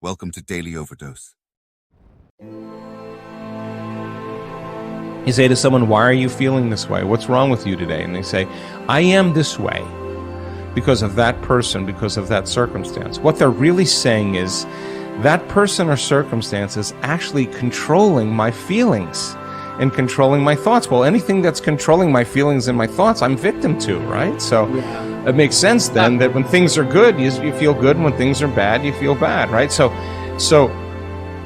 Welcome to Daily Overdose. You say to someone, why are you feeling this way? What's wrong with you today? And they say, I am this way because of that person, because of that circumstance. What they're really saying is that person or circumstance is actually controlling my feelings and controlling my thoughts. Well, anything that's controlling my feelings and my thoughts, I'm victim to, right? So it makes sense then that when things are good, you feel good, and when things are bad, you feel bad, right? So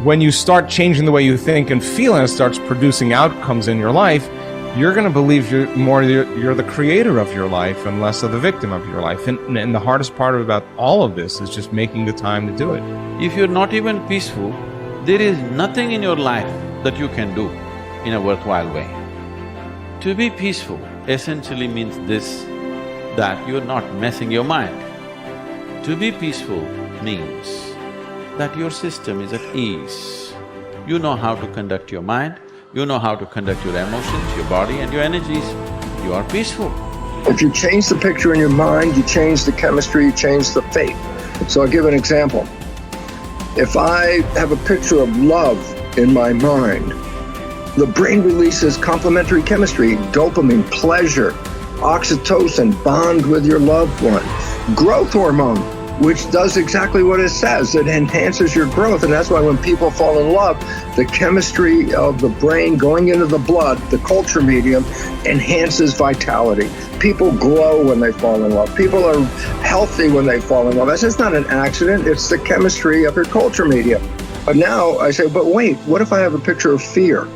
when you start changing the way you think and feel, and it starts producing outcomes in your life, you're going to believe you're the creator of your life and less of the victim of your life. And the hardest part about all of this is just making the time to do it. If you're not even peaceful, there is nothing in your life that you can do in a worthwhile way. To be peaceful essentially means this, that you're not messing your mind. To be peaceful means that your system is at ease. You know how to conduct your mind, you know how to conduct your emotions, your body and your energies. You are peaceful. If you change the picture in your mind, you change the chemistry, you change the fate. So I'll give an example. If I have a picture of love in my mind, the brain releases complementary chemistry, dopamine, pleasure, oxytocin, bond with your loved one, growth hormone, which does exactly what it says. It enhances your growth, and that's why when people fall in love, the chemistry of the brain going into the blood, the culture medium, enhances vitality. People glow when they fall in love. People are healthy when they fall in love. That's just not an accident, it's the chemistry of your culture medium. But now I say, but wait, what if I have a picture of fear?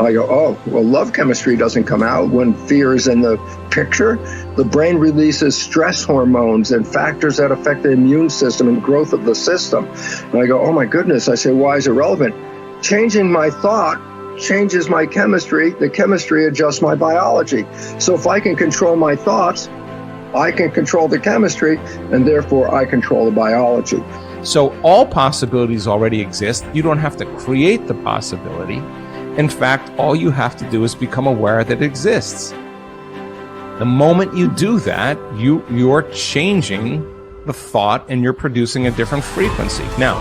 I go, oh, well, love chemistry doesn't come out when fear is in the picture. The brain releases stress hormones and factors that affect the immune system and growth of the system. And I go, oh my goodness. I say, why is it relevant? Changing my thought changes my chemistry. The chemistry adjusts my biology. So if I can control my thoughts, I can control the chemistry, and therefore I control the biology. So all possibilities already exist. You don't have to create the possibility. In fact, all you have to do is become aware that it exists. The moment you do that, you're changing the thought and you're producing a different frequency. Now,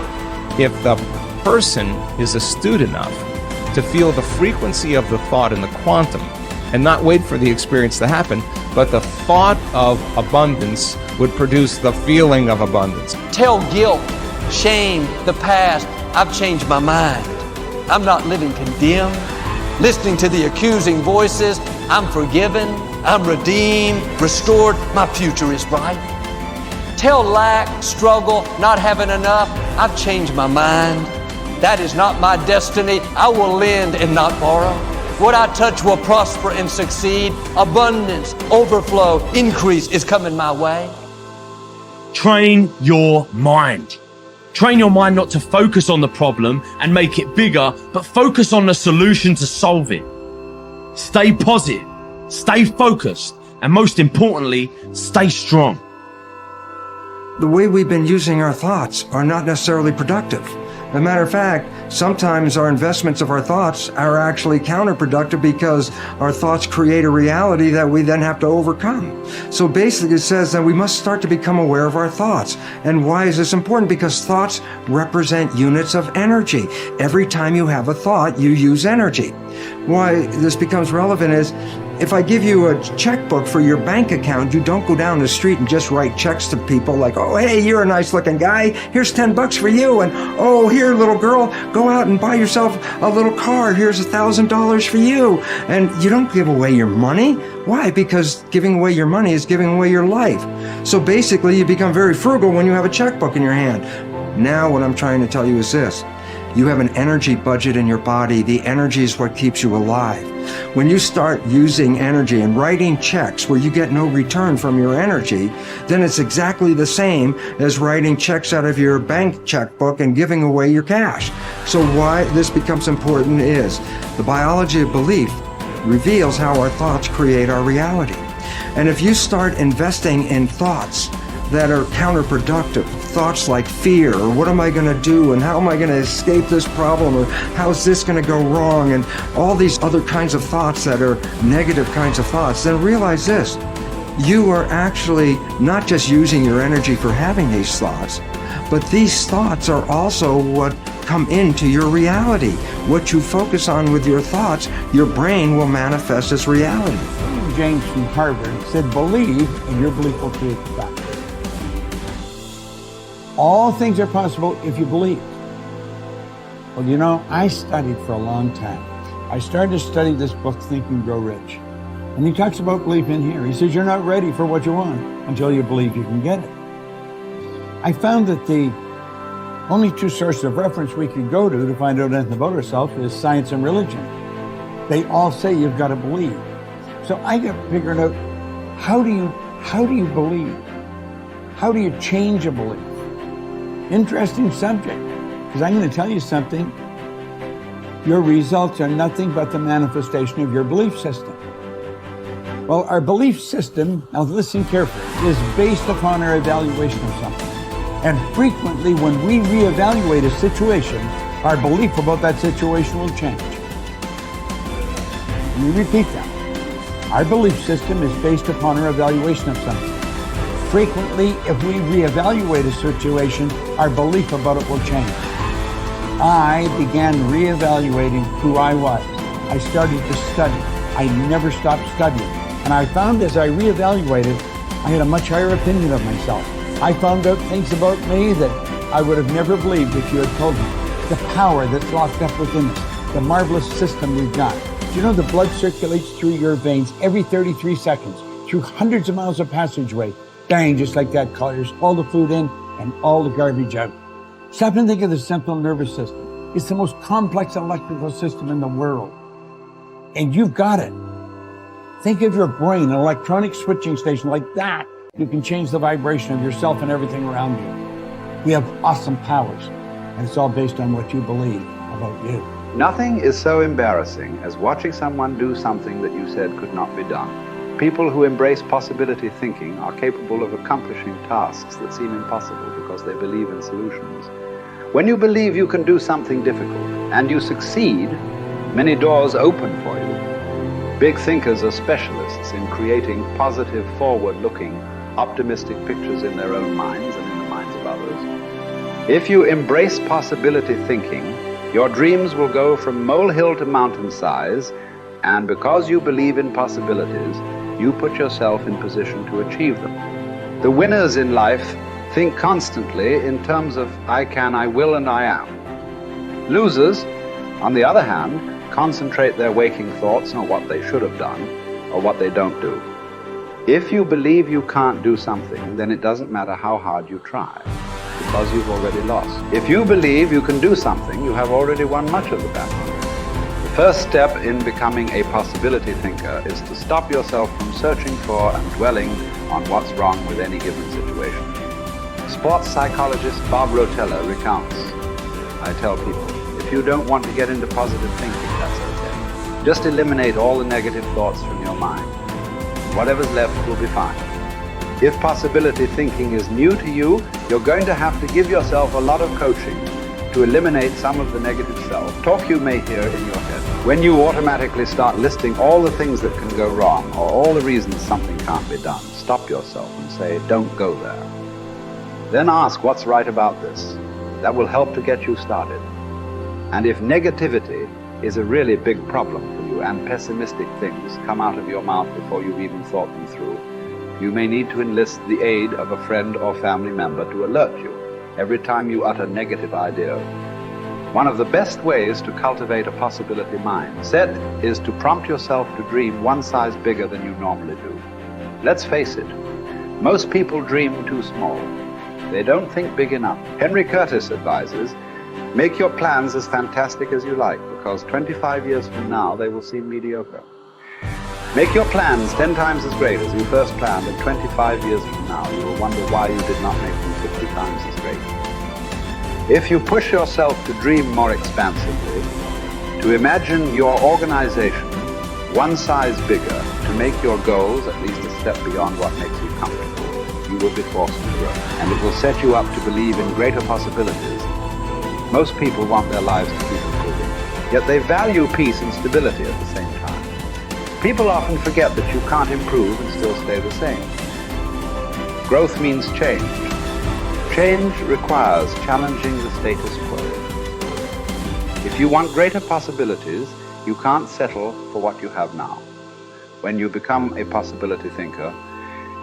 if the person is astute enough to feel the frequency of the thought in the quantum and not wait for the experience to happen, but the thought of abundance would produce the feeling of abundance. Tell guilt, shame, the past, I've changed my mind. I'm not living condemned. Listening to the accusing voices, I'm forgiven, I'm redeemed, restored, my future is bright. Tell lack, struggle, not having enough, I've changed my mind. That is not my destiny. I will lend and not borrow. What I touch will prosper and succeed. Abundance, overflow, increase is coming my way. Train your mind. Train your mind not to focus on the problem and make it bigger, but focus on the solution to solve it. Stay positive, stay focused, and most importantly, stay strong. The way we've been using our thoughts are not necessarily productive. As a matter of fact, sometimes our investments of our thoughts are actually counterproductive because our thoughts create a reality that we then have to overcome. So basically it says that we must start to become aware of our thoughts. And why is this important? Because thoughts represent units of energy. Every time you have a thought, you use energy. Why this becomes relevant is, if I give you a checkbook for your bank account, you don't go down the street and just write checks to people like, oh, hey, you're a nice looking guy. Here's $10 for you. And oh, here, little girl, go out and buy yourself a little car. Here's $1,000 for you. And you don't give away your money. Why? Because giving away your money is giving away your life. So basically, you become very frugal when you have a checkbook in your hand. Now, what I'm trying to tell you is this. You have an energy budget in your body. The energy is what keeps you alive. When you start using energy and writing checks where you get no return from your energy, then it's exactly the same as writing checks out of your bank checkbook and giving away your cash. So why this becomes important is the biology of belief reveals how our thoughts create our reality. And if you start investing in thoughts that are counterproductive, thoughts like fear, or what am I going to do, and how am I going to escape this problem, or how's this going to go wrong, and all these other kinds of thoughts that are negative kinds of thoughts, then realize this. you are actually not just using your energy for having these thoughts, but these thoughts are also what come into your reality. What you focus on with your thoughts, your brain will manifest as reality. James from Harvard said, believe and your belief will create the fact. All things are possible if you believe. Well, you know, I studied for a long time. I started to study this book, Think and Grow Rich. And he talks about belief in here. He says, you're not ready for what you want until you believe you can get it. I found that the only two sources of reference we could go to find out anything about ourselves is science and religion. They all say you've got to believe. So I got figured out, how do you believe? How do you change a belief? Interesting subject, because I'm going to tell you something. Your results are nothing but the manifestation of your belief system. Well, our belief system, now listen carefully, is based upon our evaluation of something. And frequently when we reevaluate a situation, our belief about that situation will change. Let me repeat that. Our belief system is based upon our evaluation of something. Frequently, if we reevaluate a situation, our belief about it will change. I began reevaluating who I was. I started to study. I never stopped studying. And I found as I reevaluated, I had a much higher opinion of myself. I found out things about me that I would have never believed if you had told me. The power that's locked up within us, the marvelous system we've got. Do you know the blood circulates through your veins every 33 seconds, through hundreds of miles of passageway? Bang, just like that, clears all the food in and all the garbage out. Stop and think of the central nervous system. It's the most complex electrical system in the world. And you've got it. Think of your brain, an electronic switching station like that. You can change the vibration of yourself and everything around you. We have awesome powers, and it's all based on what you believe about you. Nothing is so embarrassing as watching someone do something that you said could not be done. People who embrace possibility thinking are capable of accomplishing tasks that seem impossible because they believe in solutions. When you believe you can do something difficult and you succeed, many doors open for you. Big thinkers are specialists in creating positive, forward-looking, optimistic pictures in their own minds and in the minds of others. If you embrace possibility thinking, your dreams will go from molehill to mountain size, and because you believe in possibilities, you put yourself in position to achieve them. The winners in life think constantly in terms of I can, I will, and I am. Losers, on the other hand, concentrate their waking thoughts on what they should have done or what they don't do. If you believe you can't do something, then it doesn't matter how hard you try, because you've already lost. If you believe you can do something, you have already won much of the battle. The first step in becoming a possibility thinker is to stop yourself from searching for and dwelling on what's wrong with any given situation. Sports psychologist Bob Proctor recounts, I tell people, if you don't want to get into positive thinking, that's okay. Just eliminate all the negative thoughts from your mind. Whatever's left will be fine. If possibility thinking is new to you, you're going to have to give yourself a lot of coaching to eliminate some of the negative self-talk you may hear in your head. When you automatically start listing all the things that can go wrong or all the reasons something can't be done, stop yourself and say, don't go there. Then ask what's right about this. That will help to get you started. And if negativity is a really big problem for you and pessimistic things come out of your mouth before you've even thought them through, you may need to enlist the aid of a friend or family member to alert you every time you utter negative idea. One of the best ways to cultivate a possibility mindset is to prompt yourself to dream one size bigger than you normally do. Let's face it, most people dream too small. They don't think big enough. Henry Curtis advises, make your plans as fantastic as you like, because 25 years from now they will seem mediocre. Make your plans 10 times as great as you first planned, and 25 years from now you will wonder why you did not make them 50 times as great. If you push yourself to dream more expansively, to imagine your organization one size bigger, to make your goals at least a step beyond what makes you comfortable, you will be forced to grow, and it will set you up to believe in greater possibilities. Most people want their lives to keep improving, yet they value peace and stability at the same time. People often forget that you can't improve and still stay the same. Growth means change. Change requires challenging the status quo. If you want greater possibilities, you can't settle for what you have now. When you become a possibility thinker,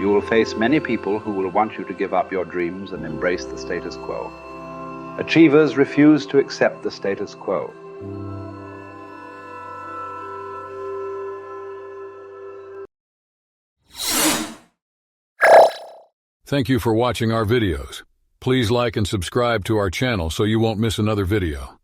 you will face many people who will want you to give up your dreams and embrace the status quo. Achievers refuse to accept the status quo. Thank you for watching our videos. Please like and subscribe to our channel so you won't miss another video.